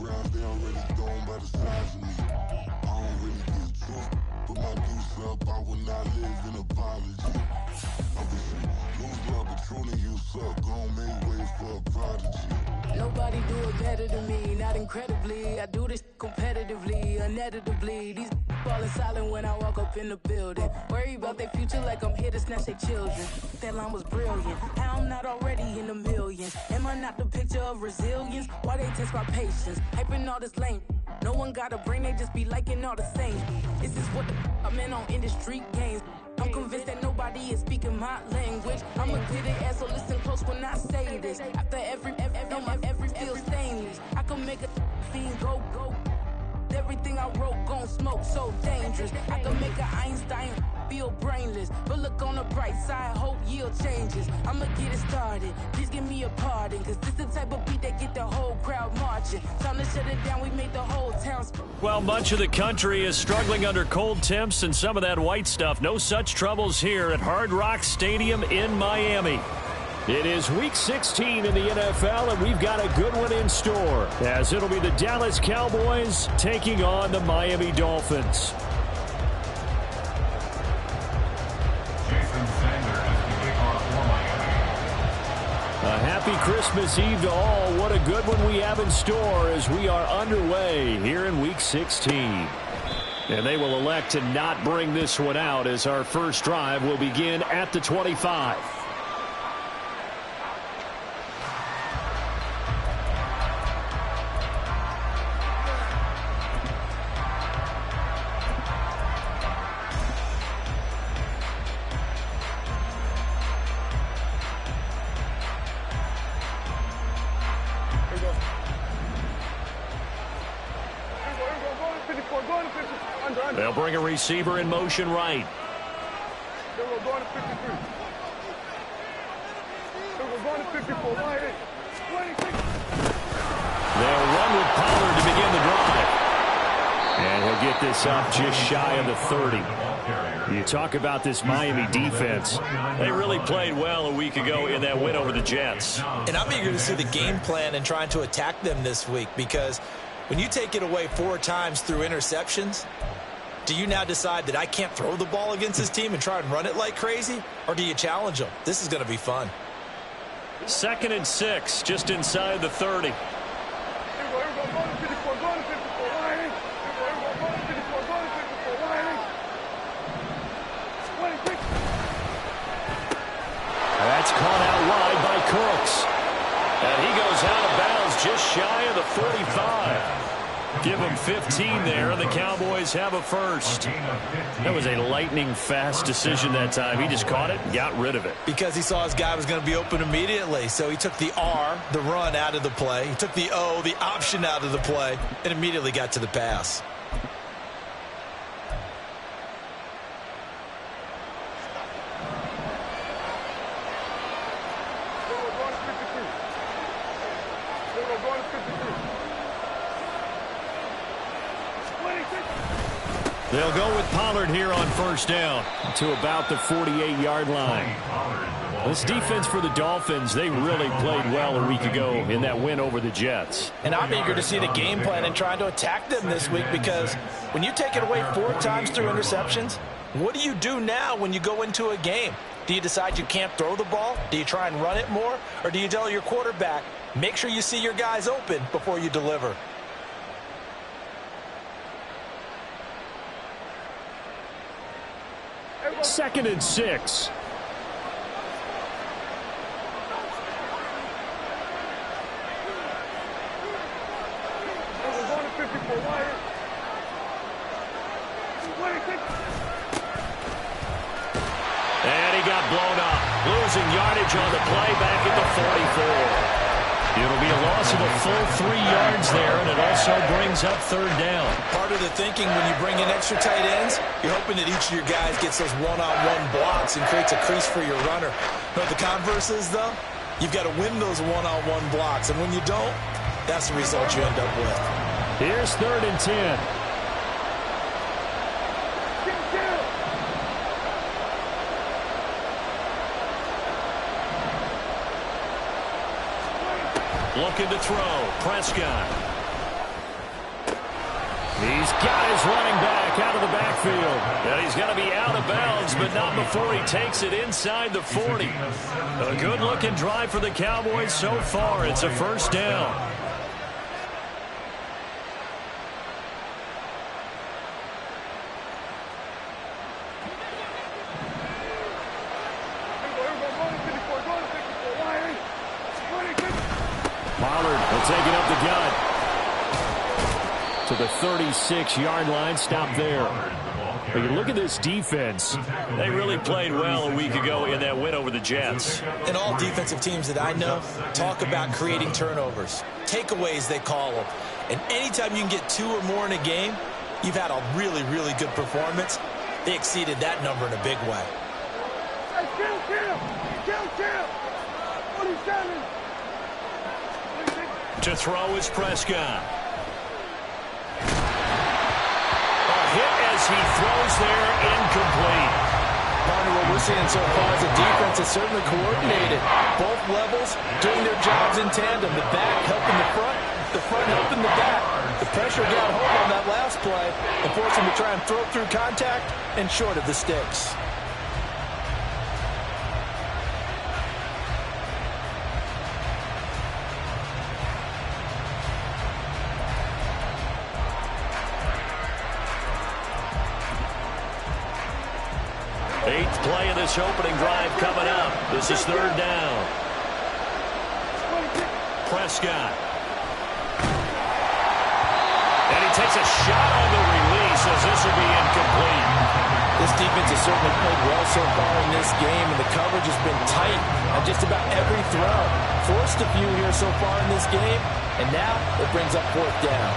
round, they already gone by the size of me. I don't really get drunk, put my deuce up, I will not live in apology. I wish you lose love, but truly you suck, gon' make way for a prodigy. Nobody do it better than me, not incredibly. I do this competitively, uneditably. These falling silent when I walk up in the building. Worry about their future like I'm here to snatch their children. That line was brilliant. How I'm not already in the millions? Am I not the picture of resilience? Why they test my patience? Hyping all this lame. No one got a brain, they just be liking all the same. This is what the I'm in on industry games. I'm convinced that nobody is speaking my language. I'm a good ass, so listen close when I say this. After every feel stainless. I can make a fiend go. Everything I wrote gon' smoke, so dangerous. I can make an Einstein feel brainless. But look on the bright side, hope yield changes. I'ma get it started, please give me a pardon. Cause this the type of beat that get the whole crowd marching. Time to shut it down, we made the whole town. Well, much of the country is struggling under cold temps and some of that white stuff. No such troubles here at Hard Rock Stadium in Miami. It is Week 16 in the NFL, and we've got a good one in store, as it'll be the Dallas Cowboys taking on the Miami Dolphins. A happy Christmas Eve to all. What a good one we have in store as we are underway here in Week 16. And they will elect to not bring this one out as our first drive will begin at the 25. They'll bring a receiver in motion right. They'll run with Pollard to begin the drive. And he'll get this up just shy of the 30. You talk about this Miami defense. They really played well a week ago in that win over the Jets. And I'm eager to see the game plan and trying to attack them this week, because when you take it away 4 times through interceptions, do you now decide that I can't throw the ball against this team and try and run it like crazy? Or do you challenge them? This is going to be fun. 2nd and 6, just inside the 30. That's caught out wide by Cooks. And he goes out of bounds just shy of the 45. Give him 15 there, and the Cowboys have a first. That was a lightning-fast decision that time. He just caught it and got rid of it. Because he saw his guy was going to be open immediately, so he took the R, the run, out of the play. He took the O, the option, out of the play, and immediately got to the pass. They'll go with Pollard here on first down to about the 48-yard line. This defense for the Dolphins, they really played well a week ago in that win over the Jets. And I'm eager to see the game plan and trying to attack them this week, because when you take it away 4 times through interceptions, what do you do now when you go into a game? Do you decide you can't throw the ball? Do you try and run it more? Or do you tell your quarterback, make sure you see your guys open before you deliver? Second and 6. And he got blown up. Losing yardage on the play back at the 44. It'll be a loss of a full 3 yards there, and it also brings up 3rd down. Part of the thinking when you bring in extra tight ends, you're hoping that each of your guys gets those one-on-one blocks and creates a crease for your runner. But the converse is, though, you've got to win those one-on-one blocks, and when you don't, that's the result you end up with. Here's 3rd and 10. Looking to throw. Prescott. He's got his running back out of the backfield. And he's going to be out of bounds, but not before he takes it inside the 40. A good-looking drive for the Cowboys so far. It's a first down. Pollard will take it up the gut to the 36-yard line. Stop there. But you look at this defense. They really played well a week ago in that win over the Jets. And all defensive teams that I know talk about creating turnovers. Takeaways, they call them. And anytime you can get 2 or more in a game, you've had a really, really good performance. They exceeded that number in a big way. Hey, kill! 47! To throw is Prescott. A hit as he throws there, incomplete. Partner, what we're seeing so far is the defense is certainly coordinated. Both levels doing their jobs in tandem. The back helping the front helping the back. The pressure got home on that last play and forced him to try and throw through contact and short of the sticks. Eighth play of this opening drive coming up. This is third down. Prescott. And he takes a shot on the release as this will be incomplete. This defense has certainly played well so far in this game, and the coverage has been tight on just about every throw. Forced a few here so far in this game, and now it brings up fourth down.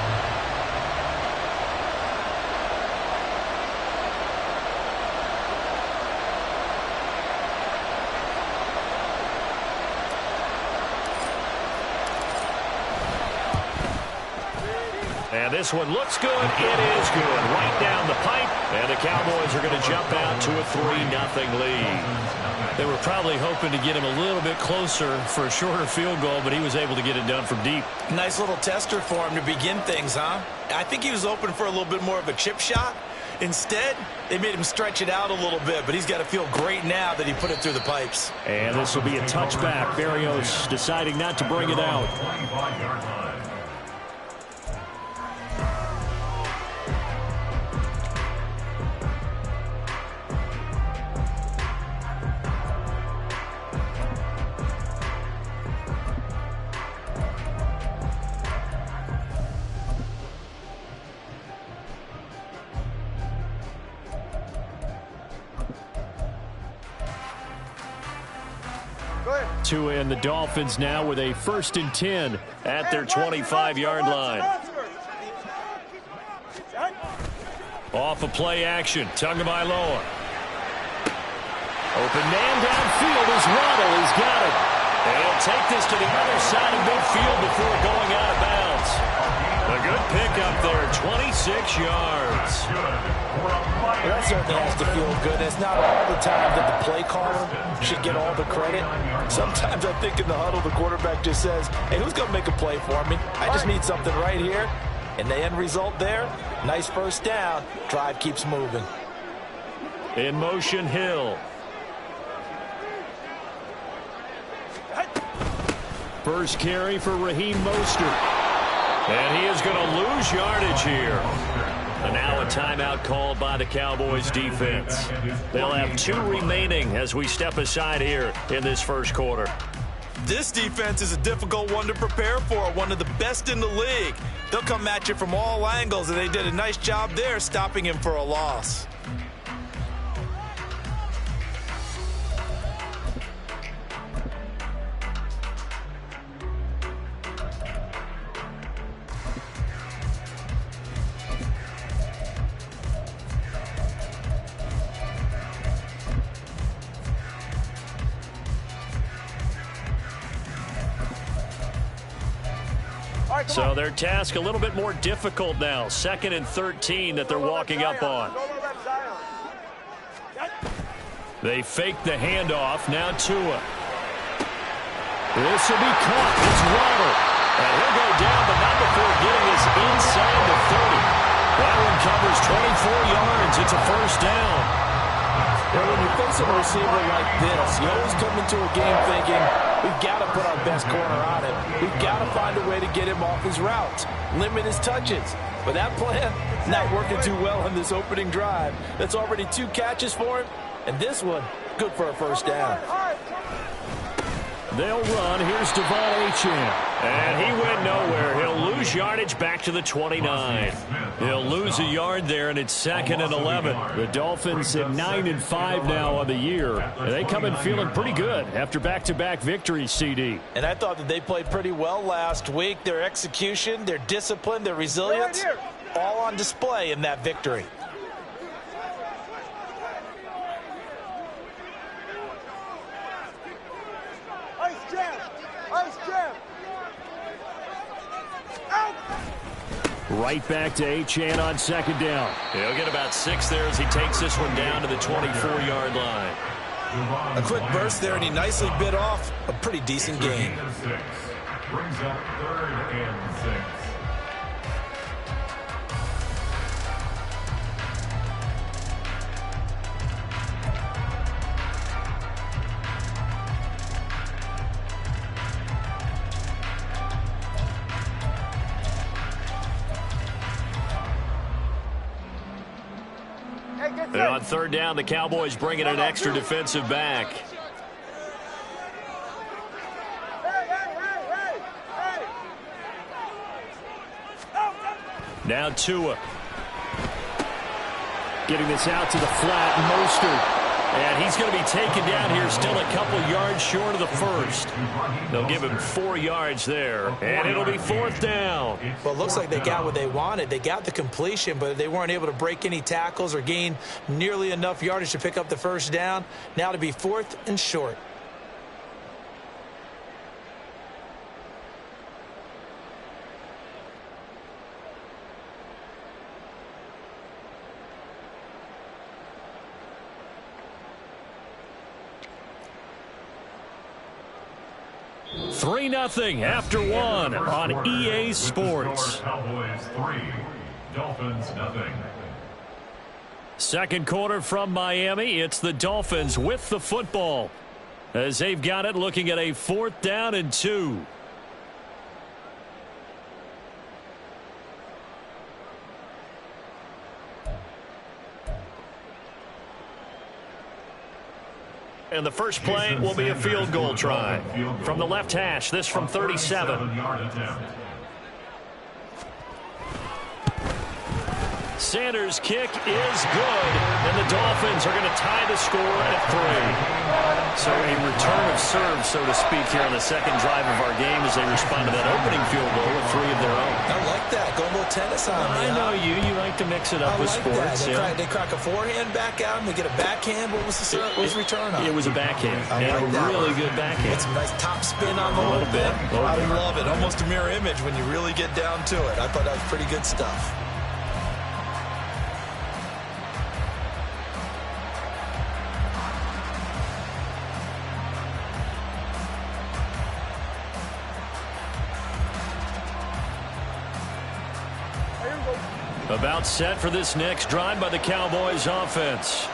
And this one looks good. It is good. Right down the pipe. And the Cowboys are going to jump out to a 3-0 lead. They were probably hoping to get him a little bit closer for a shorter field goal, but he was able to get it done from deep. Nice little tester for him to begin things, huh? I think he was open for a little bit more of a chip shot. Instead, they made him stretch it out a little bit, but he's got to feel great now that he put it through the pipes. And this will be a touchback. Barrios deciding not to bring it out. To end the Dolphins now with a 1st and 10 at their 25-yard line. Off of play action. Tagovailoa. Open man downfield is Waddle. He's got it. And he'll take this to the other side of midfield before going out of bounds. A good pickup there, 26 yards. Well, that certainly has to feel good. It's not all the time that the play caller should get all the credit. Sometimes I think in the huddle, the quarterback just says, hey, who's going to make a play for me? I just need something right here. And the end result there, nice first down. Drive keeps moving. In motion, Hill. First carry for Raheem Mostert. And he is going to lose yardage here. And now a timeout called by the Cowboys defense. They'll have 2 remaining as we step aside here in this first quarter. This defense is a difficult one to prepare for, one of the best in the league. They'll come at you from all angles, and they did a nice job there stopping him for a loss. So their task a little bit more difficult now. 2nd and 13 that they're walking up on. They fake the handoff. Now Tua. This will be caught. It's Waddle. And he'll go down, but not before getting us inside the 30. yards. It's a first down. Well, when you're facing a receiver like this, you always come into a game thinking, we've got to put our best corner on him. We've got to find a way to get him off his routes, limit his touches. But that plan, not working too well on this opening drive. That's already 2 catches for him, and this one, good for a first down. They'll run. Here's Devon Achane. And he went nowhere. He'll lose yardage back to the 29. He'll lose a yard there, and it's 2nd and 11. The Dolphins at 9-5 now on the year. And they come in feeling pretty good after back-to-back victories, CD. And I thought that they played pretty well last week. Their execution, their discipline, their resilience, all on display in that victory. Right back to Achane on 2nd down. He'll get about 6 there as he takes this one down to the 24-yard line. A quick burst there, and he nicely bit off a pretty decent gain. Brings up 3rd and 6. And on 3rd down, the Cowboys bring in an extra defensive back. Now Tua. Getting this out to the flat, Mostert. And he's going to be taken down here, still a couple yards short of the first. They'll give him 4 yards there, and it'll be 4th down. Well, it looks like they got what they wanted. They got the completion, but they weren't able to break any tackles or gain nearly enough yardage to pick up the first down. Now to be 4th and short. Three 3-0 after 1 on EA Sports. Cowboys 3, Dolphins 0. Second quarter from Miami. It's the Dolphins with the football as they've got it, looking at a 4th down and 2. And the first play will be a field goal try. From the left hash, this from 37. Sanders' kick is good, and the Dolphins are going to tie the score at 3. So a return of serve, so to speak, here on the second drive of our game as they respond to that opening field goal with 3 of their own. I like that. Go a little tennis on me. I know you. You like to mix it up with sports. They crack a forehand back out, and they get a backhand. What was the return on? It was a backhand. And a really good backhand. It's a nice top spin on the little bit. I love it. Almost a mirror image when you really get down to it. I thought that was pretty good stuff. About set for this next drive by the Cowboys offense.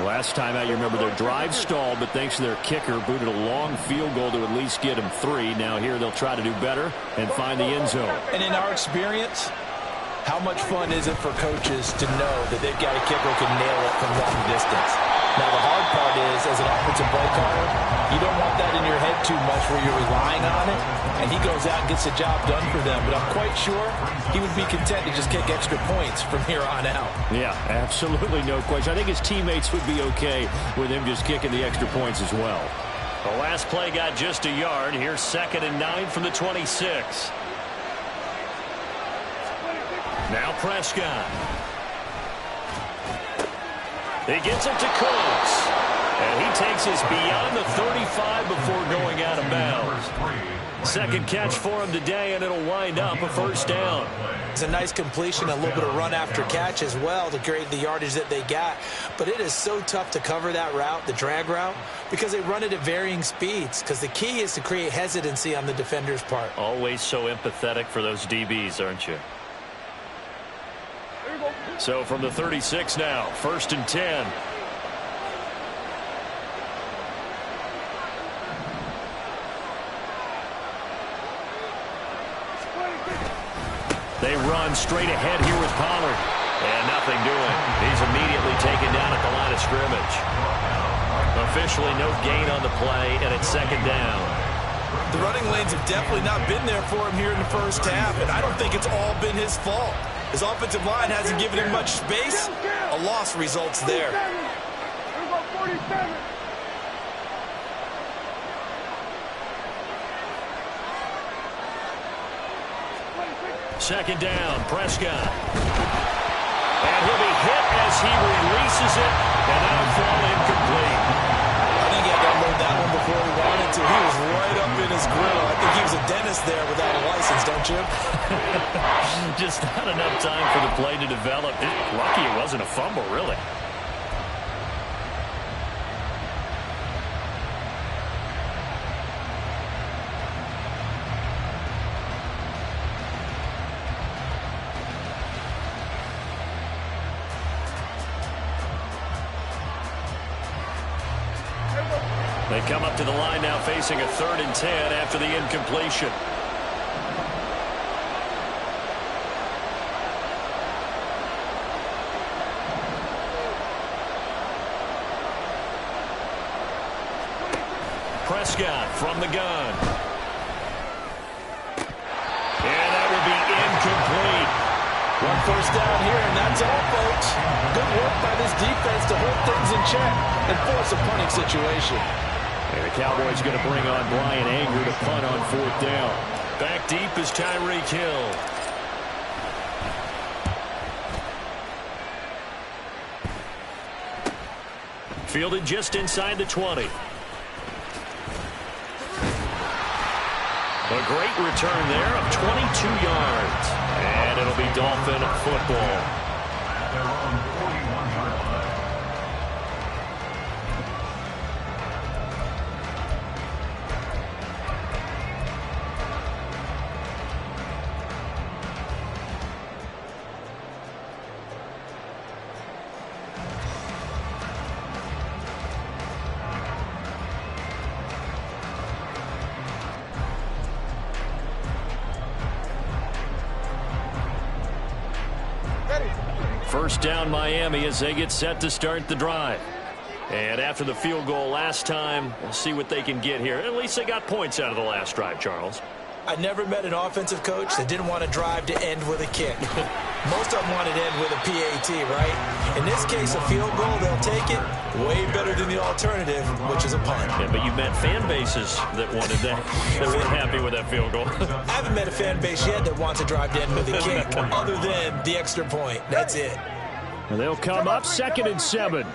Last time out, you remember their drive stalled, but thanks to their kicker, booted a long field goal to at least get them 3. Now here they'll try to do better and find the end zone. And in our experience, how much fun is it for coaches to know that they've got a kicker who can nail it from long distance? Now the hard part is, as an offensive play caller, you don't want that in your head too much where you're relying on it, and he goes out and gets the job done for them. But I'm quite sure he would be content to just kick extra points from here on out. Yeah, absolutely no question. I think his teammates would be okay with him just kicking the extra points as well. The last play got just a yard. Here's 2nd and 9 from the 26. Now Prescott. He gets it to Cooks. And he takes us beyond the 35 before going out of bounds. Second catch for him today, and it'll wind up a first down. It's a nice completion, a little bit of run after catch as well to create the yardage that they got. But it is so tough to cover that route, the drag route, because they run it at varying speeds. Because the key is to create hesitancy on the defender's part. Always so empathetic for those DBs, aren't you? So from the 36 now, 1st and 10. They run straight ahead here with Pollard. And nothing doing. He's immediately taken down at the line of scrimmage. Officially no gain on the play, and it's 2nd down. The running lanes have definitely not been there for him here in the first half, and I don't think it's all been his fault. His offensive line hasn't given him much space. A loss results there. 2nd down, Prescott. And he'll be hit as he releases it, and that'll fall incomplete. I think he had to unload that one before he wanted to. He was right up in his grill. I think he was a dentist there without a license, don't you? Just not enough time for the play to develop. Lucky it wasn't a fumble, really. They come up to the line now facing a 3rd and 10 after the incompletion. Prescott from the gun. And that will be incomplete. 1 first down here, and that's all, folks. Good work by this defense to hold things in check and force a punting situation. And the Cowboys going to bring on Brian Anger to punt on 4th down. Back deep is Tyreek Hill. Fielded just inside the 20. A great return there of 22 yards. And it'll be Dolphin football. First down Miami as they get set to start the drive. And after the field goal last time, we'll see what they can get here. At least they got points out of the last drive, Charles. I never met an offensive coach that didn't want to drive to end with a kick. Most of them wanted to end with a PAT, right? In this case, a field goal, they'll take it. Way better than the alternative, which is a punt. Yeah, but you met fan bases that wanted that, that weren't happy with that field goal. I haven't met a fan base yet that wants to drive to end with a kick, other than the extra point. That's it. And they'll come up 2nd and 7.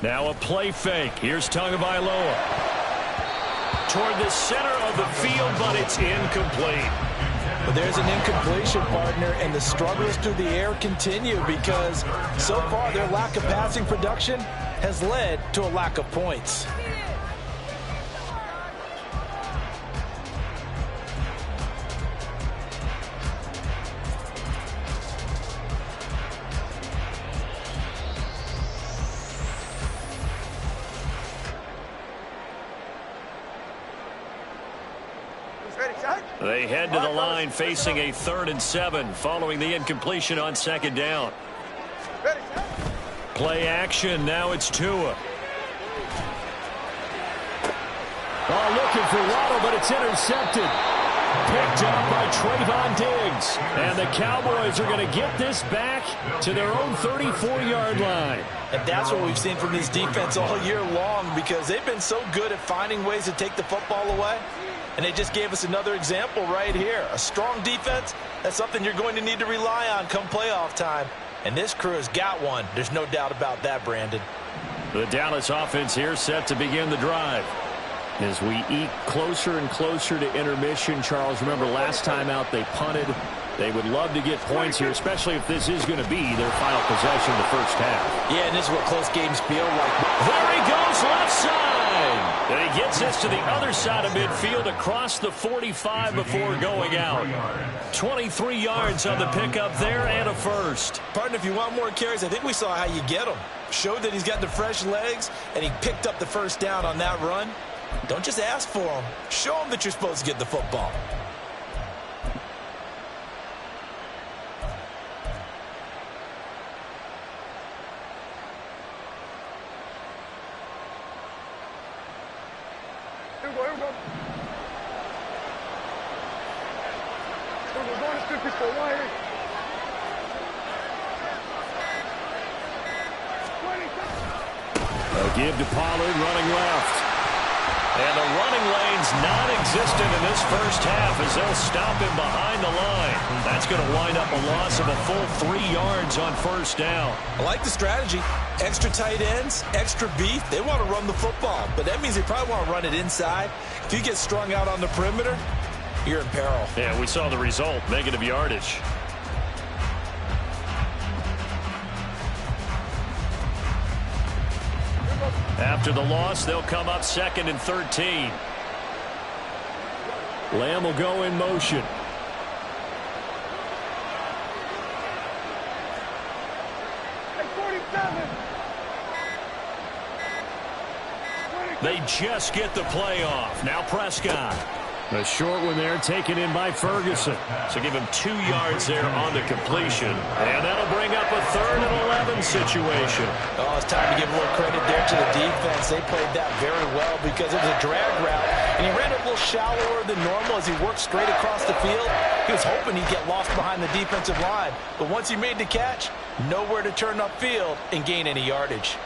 Now a play fake. Here's Tagovailoa. Toward the center of the field, but it's incomplete. But there's an incompletion, partner, and the struggles through the air continue because so far their lack of passing production has led to a lack of points. They head to the line facing a 3rd and 7 following the incompletion on 2nd down. Play action. Now it's Tua. Oh, looking for Waddle, but it's intercepted. Picked up by Trayvon Diggs. And the Cowboys are going to get this back to their own 34-yard line. And that's what we've seen from this defense all year long because they've been so good at finding ways to take the football away. And they just gave us another example right here. A strong defense, that's something you're going to need to rely on come playoff time. And this crew has got one. There's no doubt about that, Brandon. The Dallas offense here set to begin the drive. As we eke closer and closer to intermission, Charles, remember last time out they punted. They would love to get points here, especially if this is going to be their final possession of the first half. Yeah, and this is what close games feel like. There he goes, left side. And he gets this to the other side of midfield across the 45 before going out. 23 yards on the pickup there and a first. Partner, if you want more carries, I think we saw how you get them. Showed that he's got the fresh legs, and he picked up the first down on that run. Don't just ask for them. Show them that you're supposed to get the football. Here we go, here we go. Here we go, going to 54 wide. 20. A give to Pollard running left. And the running lane's non-existent in this first half as they'll stop him behind the line. That's going to wind up a loss of a full 3 yards on first down. I like the strategy. Extra tight ends, extra beef. They want to run the football, but that means they probably want to run it inside. If you get strung out on the perimeter, you're in peril. Yeah, we saw the result, negative yardage. After the loss, they'll come up 2nd and 13. Lamb will go in motion. They just get the play off. Now Prescott. A short one there taken in by Ferguson. So give him 2 yards there on the completion. And that'll bring up a 3rd and 11 situation. Oh, it's time to give a little credit there to the defense. They played that very well because it was a drag route. And he ran a little shallower than normal as he worked straight across the field. He was hoping he'd get lost behind the defensive line. But once he made the catch, nowhere to turn upfield and gain any yardage.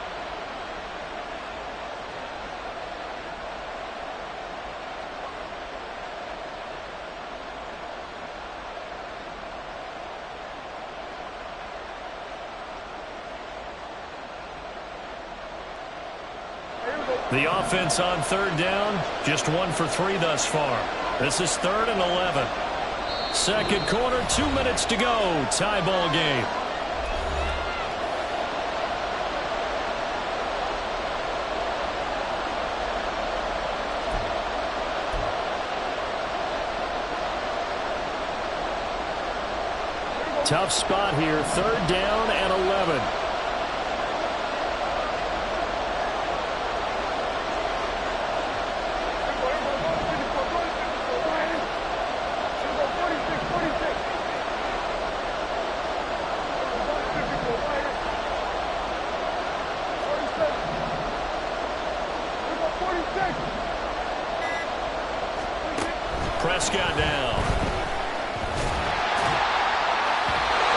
The offense on 3rd down, just 1 for 3 thus far. This is 3rd and 11. Second quarter, 2 minutes to go. Tie ball game. Tough spot here, 3rd down and 11. Prescott down.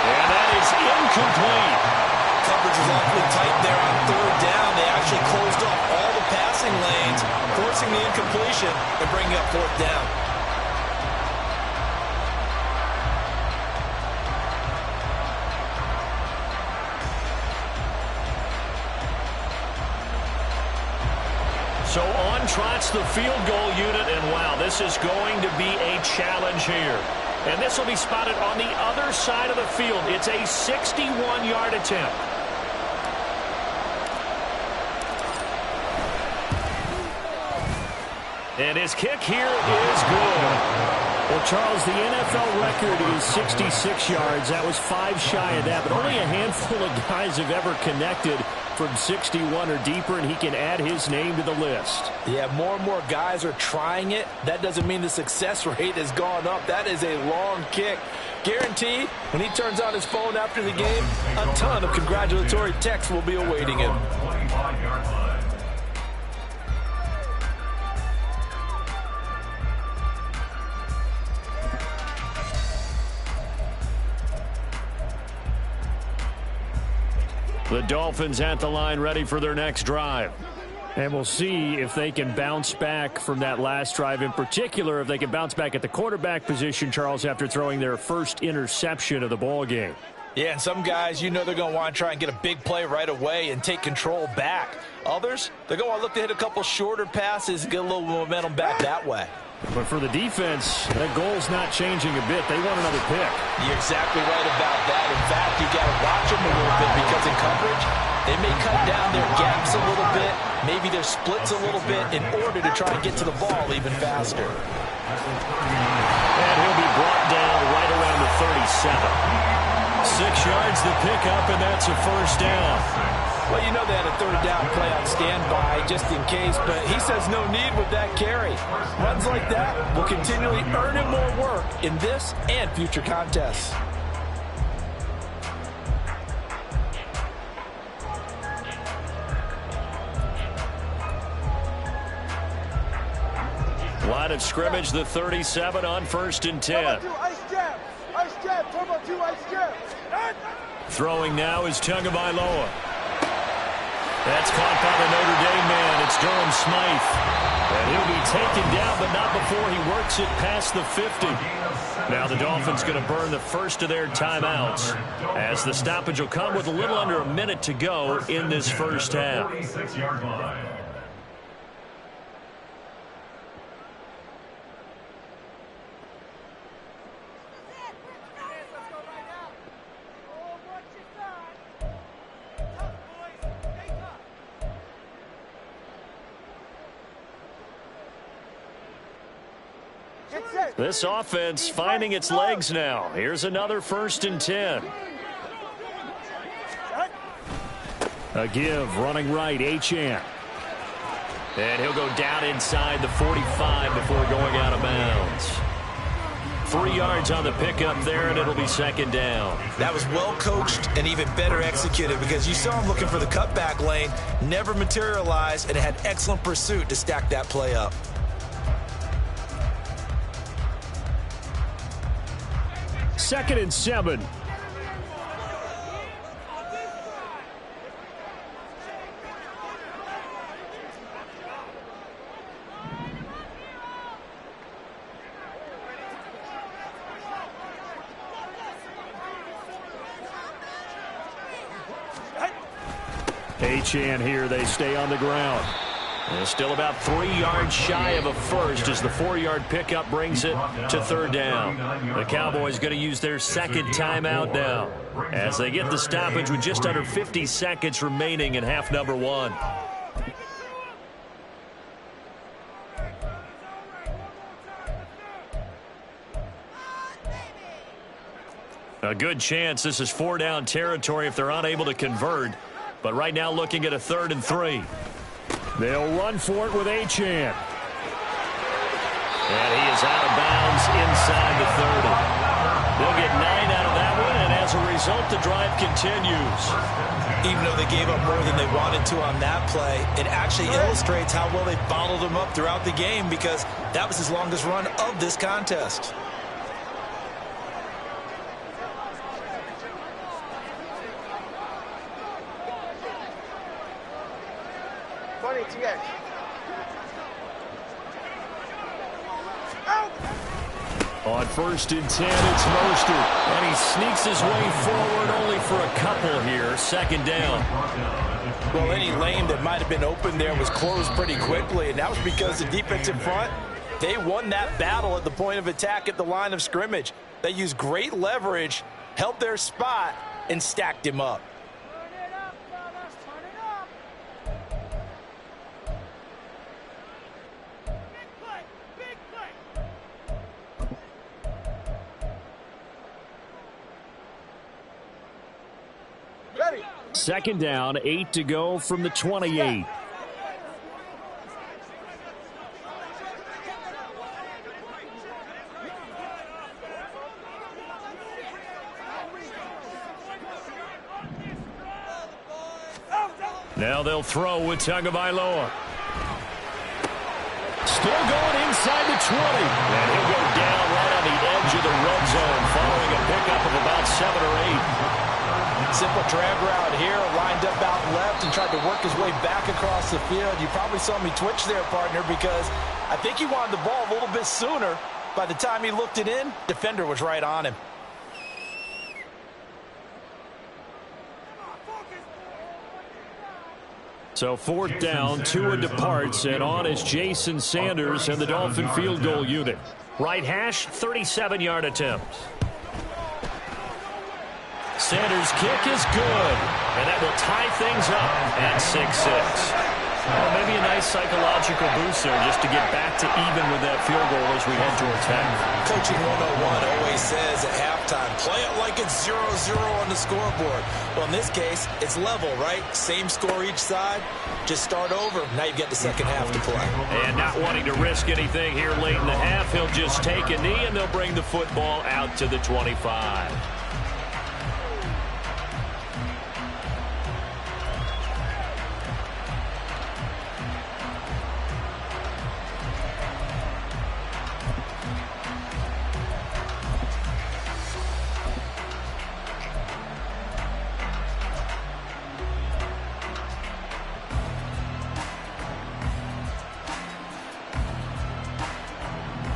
And that is incomplete. Coverage was awfully tight there on 3rd down. They actually closed off all the passing lanes, forcing the incompletion and bringing up 4th down. So on trots the field goal unit, and wow, this is going to be a challenge here. And this will be spotted on the other side of the field. It's a 61-yard attempt. And his kick here is good. Well, Charles, the NFL record is 66 yards. That was 5 shy of that, but only a handful of guys have ever connected from 61 or deeper, and he can add his name to the list. Yeah, more and more guys are trying it. That doesn't mean the success rate has gone up. That is a long kick. Guaranteed, when he turns on his phone after the game, a ton of congratulatory texts will be awaiting him. The Dolphins at the line ready for their next drive. And we'll see if they can bounce back from that last drive. In particular, if they can bounce back at the quarterback position, Charles, after throwing their first interception of the ball game. Yeah, and some guys, you know they're going to want to try and get a big play right away and take control back. Others, they're going to want to look to hit a couple shorter passes and get a little momentum back that way. But for the defense, that goal's not changing a bit. They want another pick. You're exactly right about that. In fact, you got to watch them a little bit because in coverage, they may cut down their gaps a little bit, maybe their splits a little bit in order to try and get to the ball even faster. And he'll be brought down right around the 37. 6 yards the pickup, and that's a first down. Well, you know they had a third down play on standby just in case, but he says no need with that carry. Runs like that will continually earn him more work in this and future contests. Line of scrimmage, the 37 on 1st and 10. Ice jab, turbo 2, ice jab. Throwing now is Tagovailoa. That's caught by the Notre Dame man. It's Durham Smythe. And he'll be taken down, but not before he works it past the 50. Now the Dolphins going to burn the first of their timeouts as the stoppage will come with a little under a minute to go in this first half. 46-yard line. This offense finding its legs now. Here's another 1st and 10. A give, running right, Achane. And he'll go down inside the 45 before going out of bounds. 3 yards on the pickup there, and it'll be 2nd down. That was well coached and even better executed because you saw him looking for the cutback lane, never materialized, and had excellent pursuit to stack that play up. 2nd and 7. Achane here, they stay on the ground. And still about 3 yards shy of a first as the 4-yard pickup brings it to 3rd down. The Cowboys going to use their 2nd timeout now as they get the stoppage with just under 50 seconds remaining in half number 1. A good chance this is 4-down territory if they're unable to convert. But right now looking at a 3rd and 3. They'll run for it with Achane. And he is out of bounds inside the 30. They'll get 9 out of that one, and as a result, the drive continues. Even though they gave up more than they wanted to on that play, it actually illustrates how well they bottled them up throughout the game because that was his longest run of this contest. On 1st and 10, it's Mostert. And he sneaks his way forward only for a couple here. 2nd down. Well, any lane that might have been open there was closed pretty quickly, and that was because the defense in front, they won that battle at the point of attack at the line of scrimmage. They used great leverage, held their spot, and stacked him up. Second down, 8 to go from the 28. Now they'll throw with Tagovailoa. Still going inside the 20. And he'll go down right on the edge of the red zone following a pickup of about 7 or 8. Simple drag route here, lined up out left and tried to work his way back across the field. You probably saw me twitch there, partner, because I think he wanted the ball a little bit sooner. By the time he looked it in, defender was right on him. So 4th down, Tua departs, and on is Jason Sanders and the Dolphin field goal unit. Right hash, 37-yard attempt. Sanders' kick is good, and that will tie things up at 6-6. Well, maybe a nice psychological boost there just to get back to even with that field goal as we head towards half. Coaching 101 always says at halftime, play it like it's 0-0 on the scoreboard. Well, in this case, it's level, right? Same score each side. Just start over. Now you've got the second half to play. And not wanting to risk anything here late in the half, he'll just take a knee, and they'll bring the football out to the 25.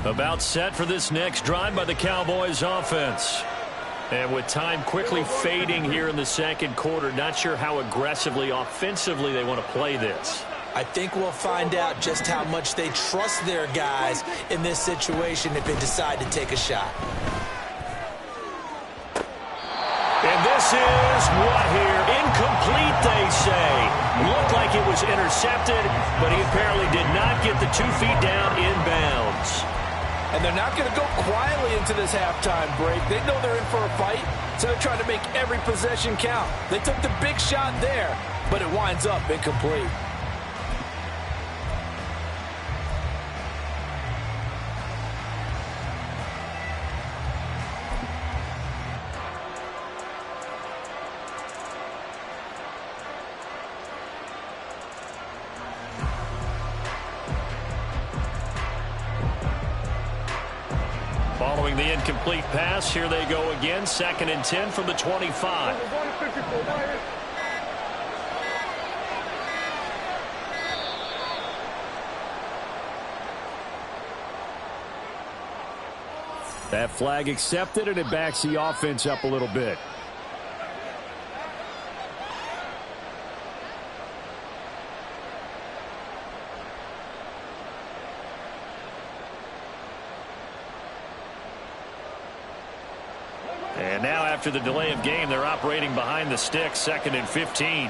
About set for this next drive by the Cowboys offense. And with time quickly fading here in the second quarter, not sure how aggressively, offensively they want to play this. I think we'll find out just how much they trust their guys in this situation if they decide to take a shot. And this is what here? Incomplete, they say. Looked like it was intercepted, but he apparently did not get the 2 feet down inbounds. And they're not going to go quietly into this halftime break. They know they're in for a fight, so they're trying to make every possession count. They took the big shot there, but it winds up incomplete. Following the incomplete pass, here they go again. 2nd and 10 from the 25. That flag accepted, and it backs the offense up a little bit. And now after the delay of game, they're operating behind the sticks, 2nd and 15.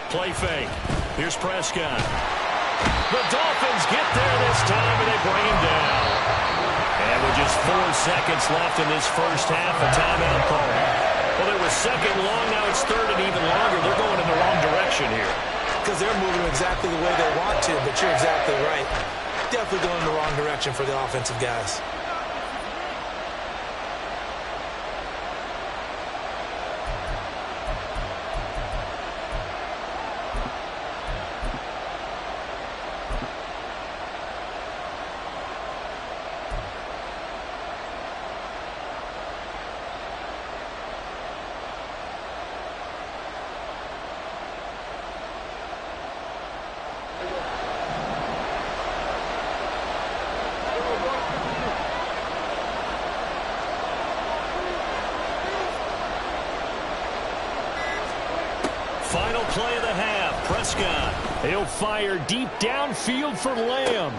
Play fake. Here's Prescott. The Dolphins get there this time, and they bring him down. And with just 4 seconds left in this first half, a timeout call. Well, there was 2nd long, now it's 3rd and even longer. They're going in the wrong direction here. Because they're moving exactly the way they want to, but you're exactly right. Definitely going in the wrong direction for the offensive guys. Final play of the half. Prescott. He'll fire deep downfield for Lamb.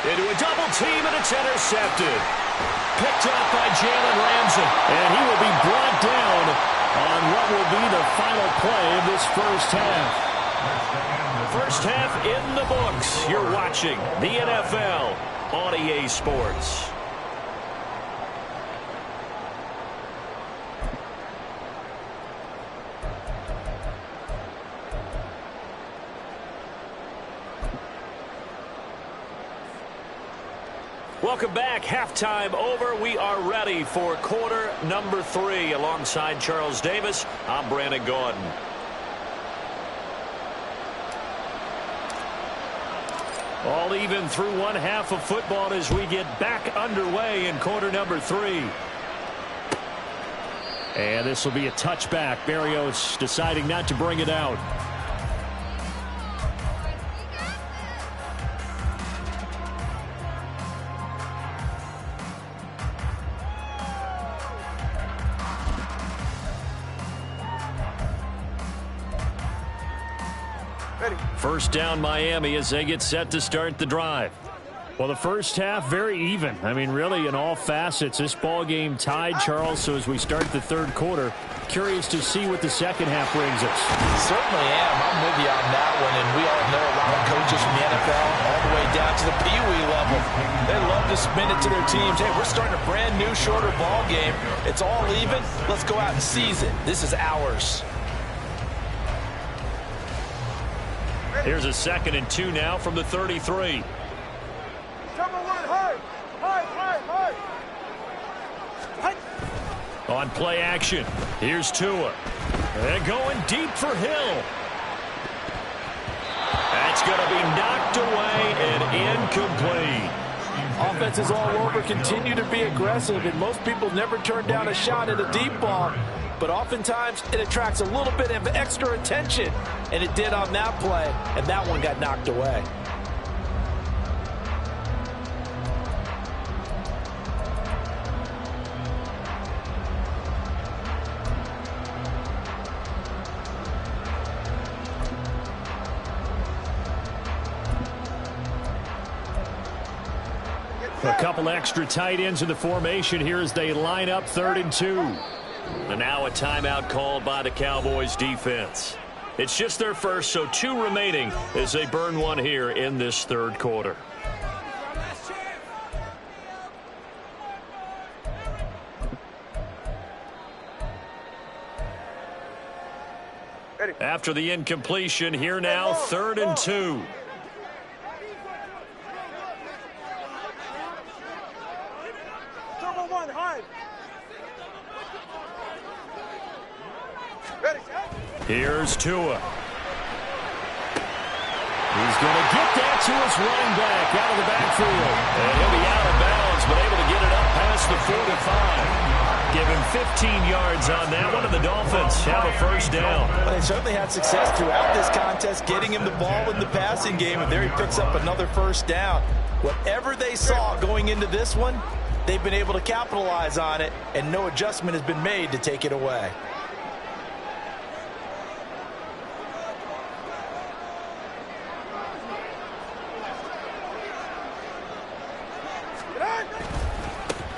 Into a double team, and it's intercepted. Picked up by Jalen Ramsey. And he will be brought down on what will be the final play of this first half. First half in the books. You're watching the NFL on EA Sports. Welcome back. Halftime over. We are ready for quarter number 3. Alongside Charles Davis, I'm Brandon Gordon. All even through one half of football as we get back underway in quarter number 3. And this will be a touchback. Berrios deciding not to bring it out. First down Miami as they get set to start the drive. Well, the first half, very even. I mean, really, in all facets, this ball game tied, Charles. So as we start the third quarter, curious to see what the second half brings us. Certainly am. I'm with you on that one. And we all know a lot of coaches from the NFL all the way down to the Pee-wee level. They love to spin it to their teams. Hey, we're starting a brand new, shorter ball game. It's all even. Let's go out and seize it. This is ours. Here's a 2nd and 2 now from the 33. On play action, here's Tua. They're going deep for Hill. That's going to be knocked away and incomplete. Offenses all over continue to be aggressive, and most people never turn down a shot at a deep ball. But oftentimes, it attracts a little bit of extra attention, and it did on that play, and that one got knocked away. A couple extra tight ends in the formation here as they line up 3rd and 2. And now a timeout called by the Cowboys defense. It's just their first, so 2 remaining as they burn one here in this third quarter. After the incompletion, here now 3rd and 2. Here's Tua. He's going to get that to his running back out of the backfield. And he'll be out of bounds, but able to get it up past the 45. Give him 15 yards on that one, and the Dolphins have a first down. Well, they certainly had success throughout this contest, getting him the ball in the passing game, and there he picks up another first down. Whatever they saw going into this one, they've been able to capitalize on it, and no adjustment has been made to take it away.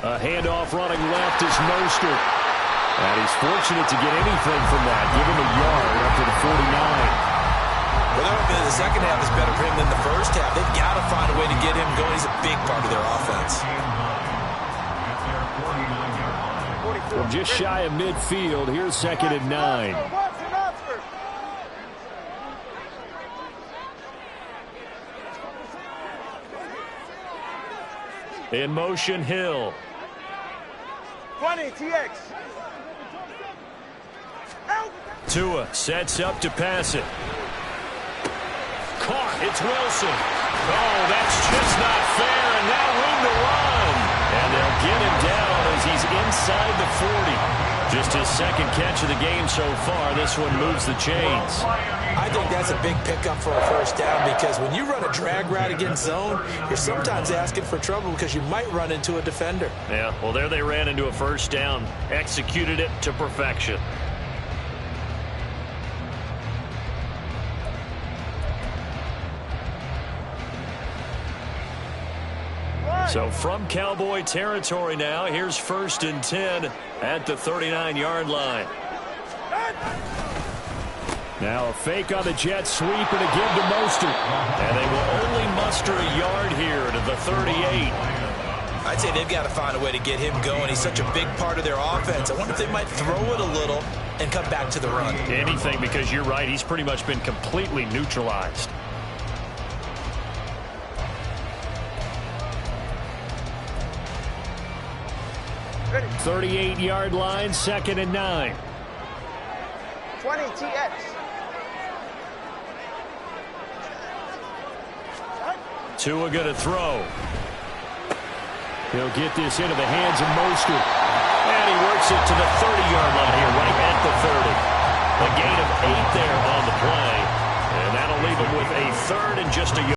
A handoff running left is Mostert. And he's fortunate to get anything from that. Give him a yard up to the 49. Well, they're hoping the second half is better for him than the first half. They've got to find a way to get him going. He's a big part of their offense. From just shy of midfield, here's 2nd and 9. In motion, Hill. 20, TX. Tua sets up to pass it. Caught. It's Wilson. Oh, that's just not fair, and now room to run. And they'll get him down as he's inside the 40. Just his 2nd catch of the game so far. This one moves the chains. I think that's a big pickup for a first down, because when you run a drag route against zone, you're sometimes asking for trouble because you might run into a defender. Yeah, well, there they ran into a first down. Executed it to perfection. So from Cowboy territory now, here's 1st and 10 at the 39-yard line. Now a fake on the jet sweep and a give to Mostert. And they will only muster a yard here to the 38. I'd say they've got to find a way to get him going. He's such a big part of their offense. I wonder if they might throw it a little and come back to the run. Anything, because you're right. He's pretty much been completely neutralized. Ready. 38-yard line, 2nd and 9. 20, TX. Tua going to throw. He'll get this into the hands of Mostert. And he works it to the 30-yard line here, right at the 30. A gain of 8 there on the play. And that'll leave him with a 3rd and just a yard.